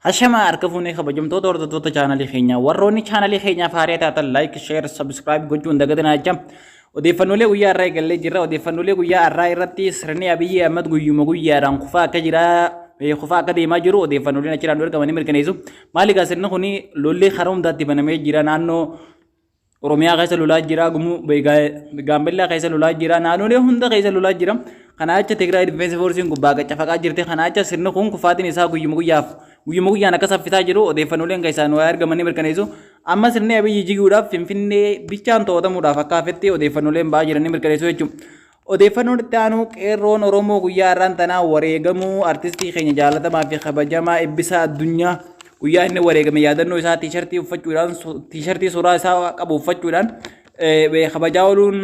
Hashama arkafune kabajamtoota hordoftoota chaanalii keenya warroonni chaanalii keenya faarii taatan like share subscribe gochuun dagatanaa jam odeeffannoolee guyyaa irraa eegallee jirra odeeffannoolee guyyaa irraa irratti sirni Abiyyi Ahmad guyyuma guyyaadhaan kufaa akka jira kufaa akka deemaa jiru odeeffannooleen achirraan argamanii mirkaneessu maali gaa sirni kuni lollee karaa hundaatti banamee jira naannoo Oromiyaa keessa lolaa jira gumu Gaambellaa keessa lolaa jira naannolee hunda keessa lolaa jira kana acha Tigray Defense Force gubbaa qaccafaqaa jirte kana acha sirni kun kufaatiin isaa guyyuma guyyaan akka saffisaa jiru odeeffannooleen keessaan waa argamanii mirkaneessu amma sirni Abiyyi jiguudhaaf Finfinnee bichaan to'atamuudhaaf akka hafetti odeeffannooleen ba'aa jiranii mirkaneessu jechuudha. Odeeffannoon itti aanu qeerroon Oromoo guyyaa irraan tanaa wareegamuu artistii keenya jaalatamaa fi kabajamaa Eebbisaa Addunyaa guyyaa inni wareegame yaadannoo isaa tiishartii suuraa isaa qabu uffachuudhaan kabajaa ooluun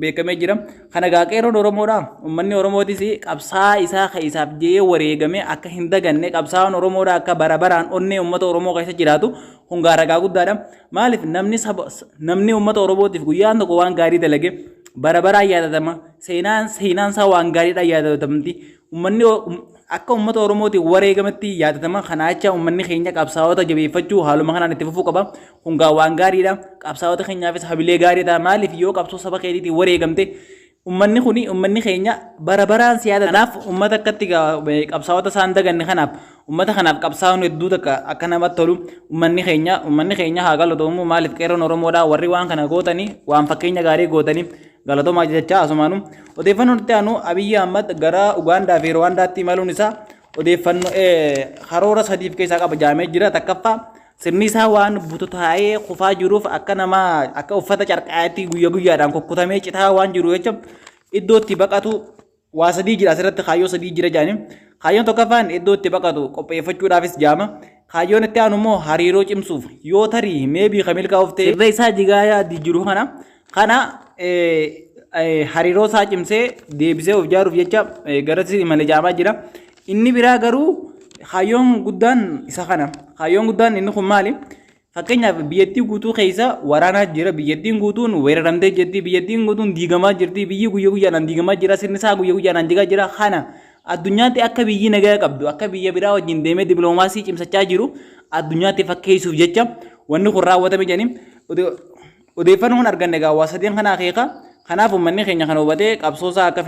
beekamee jira. Kana gaa qeerroon Oromoodha. Uummanni Oromootis qabsaa isaa isaaf jee wareegame akka hin daganne qabsaa'aan Oromoodha akka bara baraan onnee uummata Oromoo keessa jiraatu hungaa ragaa guddaadha. Maaliif namni uummata Oromootiif guyyaan tokko waan gaarii dalage bara baraan yaadatama. Seenaan isaa waan gaariidhaan yaadatamti. Uummanni akka uummata Oromooti wareegametti yaadatama kana acha uummanni keenya qabsaa'ota jabeeffachuu haaluma kanaan itti fufuu qaba hungaa waan gaariidha qabsaa'ota keenyaafis habilee gaariidha maaliif yoo qabsoo saba keetiitti wareegamte uummanni keenya bara baraan siyaada kanaaf uummata akkatti qabsaa'ota isaan daganne kanaaf uummata kanaaf qabsaa'uun hedduu takka akka namatti tolu uummanni keenya haa galatoomuu maaliif qeerroon Oromoodhaa warri waan kana gootanii waan fakkeenya gaarii gootanii galatoomaa jechaa asumaanu odeeffannoon itti aanu Abiyyi Ahmad gara Ugaandaa fi Rwaandaatti imaluun isaa odeeffannoo karoora sadiif keessaa qaba jaamee jira takkaffaa sirni isaa waan butotaa'ee kufaa jiruuf akka uffata carqaatti guyyaadhaan kokkotamee citaa waan jiru jecha iddootti baqatu waa sadii jira asirratti kaayyoo sadii jira jaaniin kaayyoon tokkoffaan iddootti baqatu qopheeffachuudhaafis jaama kaayyoon itti aanu immoo hariiroo cimsuuf yoo tarii meebii kamilkaa of ta'e irra isaa jigaayaa jiru kana hariiroo isaa cimsee deebisee of ijaaruuf jecha garasi imala jaamaa jira. Inni biraa garuu kaayyoon guddaan isa kana. Kaayyoon guddaan inni kun maali? Fakkeenyaaf biyyattii guutuu keessa waraanaa jira. Biyyattiin guutuun weeraramtee jirti. Biyyattiin guutuun diigamaa jirti. Biyyi guyyaadhaan diigamaa jira. Sirni isaa guyyaadhaan jigaa jira. Kana addunyaatti akka biyyi nagaa qabdu akka biyya biraa wajjin deemee dippiloomaasii cimsachaa jiru addunyaatti fakkeessuuf jecha wanni kun raawwatame jedhanii odeeffannoon arganne gaawwaa sadeen kana akeeka kanaaf uummanni keenya kan hubatee qabsoosaa akka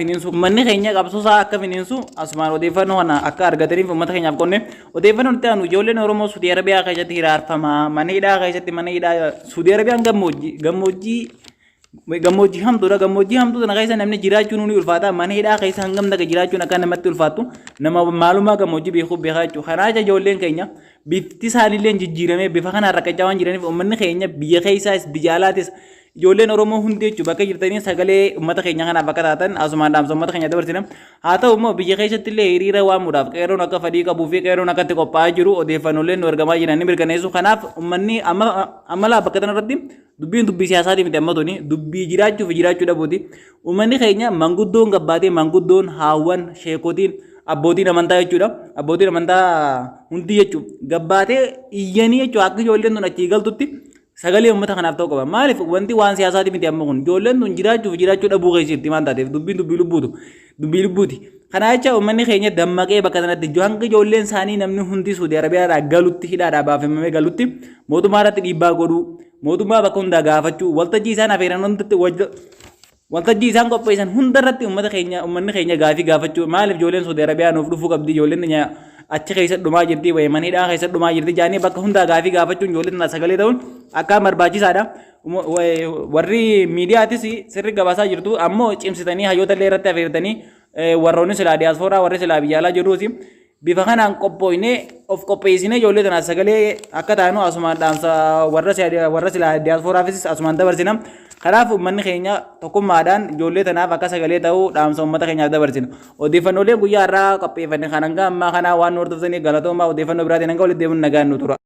finiinsu asumaan odeeffannoo kana akka argataniif uummata keenyaaf qonne odeeffannoon itti aanu ijoolleen Oromoo Suudii Arabiyaa keessatti hiraarfamaa mana hidhaa keessatti mana hidhaa Suudii Arabiyaan gammoojjii hamtuudha gammoojjii hamtuu sana keessa namni jiraachuun ni ulfaata mana hidhaa keessa hangam daga jiraachuun akka namatti ulfaatu nama maalumaa gammoojjii beekuuf beekaa jechuudha kanaaf ijoolleen keenya bifti isaaniillee jijjiiramee bifa kanaan rakkachaa waan jiraniif uummanni keenya biyya keessaas biyya alaatis ijoolleen Oromoo hundi jechuudha bakka jirtanii sagalee uummata keenya kanaaf akka taatan asumaan dhaamsa uummata keenya dabarsina haa ta'u immoo biyya keessatti illee hiriira waamuudhaaf qeerroon akka fedhii qabuu fi qeerroon akkatti qophaa'aa jiru odeeffannooleen nu argamaa jiran ni mirkaneessu kanaaf uummanni amala bakka kanarratti dubbiin dubbii siyaasaati miti amma tuni dubbii jiraachuu fi jiraachuu dhabuuti uummanni keenya manguddoon gabbaatee manguddoon haawwan sheekotiin abbootiin amantaa jechuudha abbootiin amantaa hundi jechuudha gabbaatee iyyanii jechuudha akka ijoolleen tun achii galtutti sagalee uummata kanaaf ta'u qaba maaliif wanti waan siyaasaati miti amma kun ijoolleen tun jiraachuu dhabuu keessatti waan taateef dubbii lubbuuti kana jecha uummanni keenya dammaqee bakka sanatti hanga ijoolleen isaanii namni hundi Suudii Arabiyaadhaa galutti hidhaadhaa baafamee galutti mootummaa irratti dhiibbaa godhuu mootummaa bakka hundaa gaafachuu waltajjii isaan afeeran hundatti waltajjii isaan qopheessan hundarratti uummanni keenya gaafii gaafachuu maaliif ijoolleen Suudii Arabiyaa nuuf dhufuu qabdi ijoolleen achi keessa dhumaa jirti mana hidhaa keessa dhumaa jirti jaanii bakka hundaa gaafii gaafachuun ijoolleen sagalee ta'uun akka barbaachisaadha. Warri miidiyaatis sirri gabaasaa jirtu ammoo cimsitanii hayyoota illee irratti afeertanii warroonni silaa diyaaspooraa warri silaa biyya alaa jiruus bifa kanaan of qopheessinee ijoollee tanaaf sagalee akka taanu asumaan dhaamsa warra silaa diyaaspooraafis asumaan dabarsina. Kanaaf uummanni keenya tokkummaadhaan ijoollee tanaaf akka sagalee ta'uu dhaamsa uummata keenyaaf dabarsina. Odeeffannoolee guyyaa irraa qopheeffanne kan hanga ammaa kana waan nu hordoftaniif galatoomaa odeeffannoo biraatiin hanga walitti deemuun nagaan nu tura.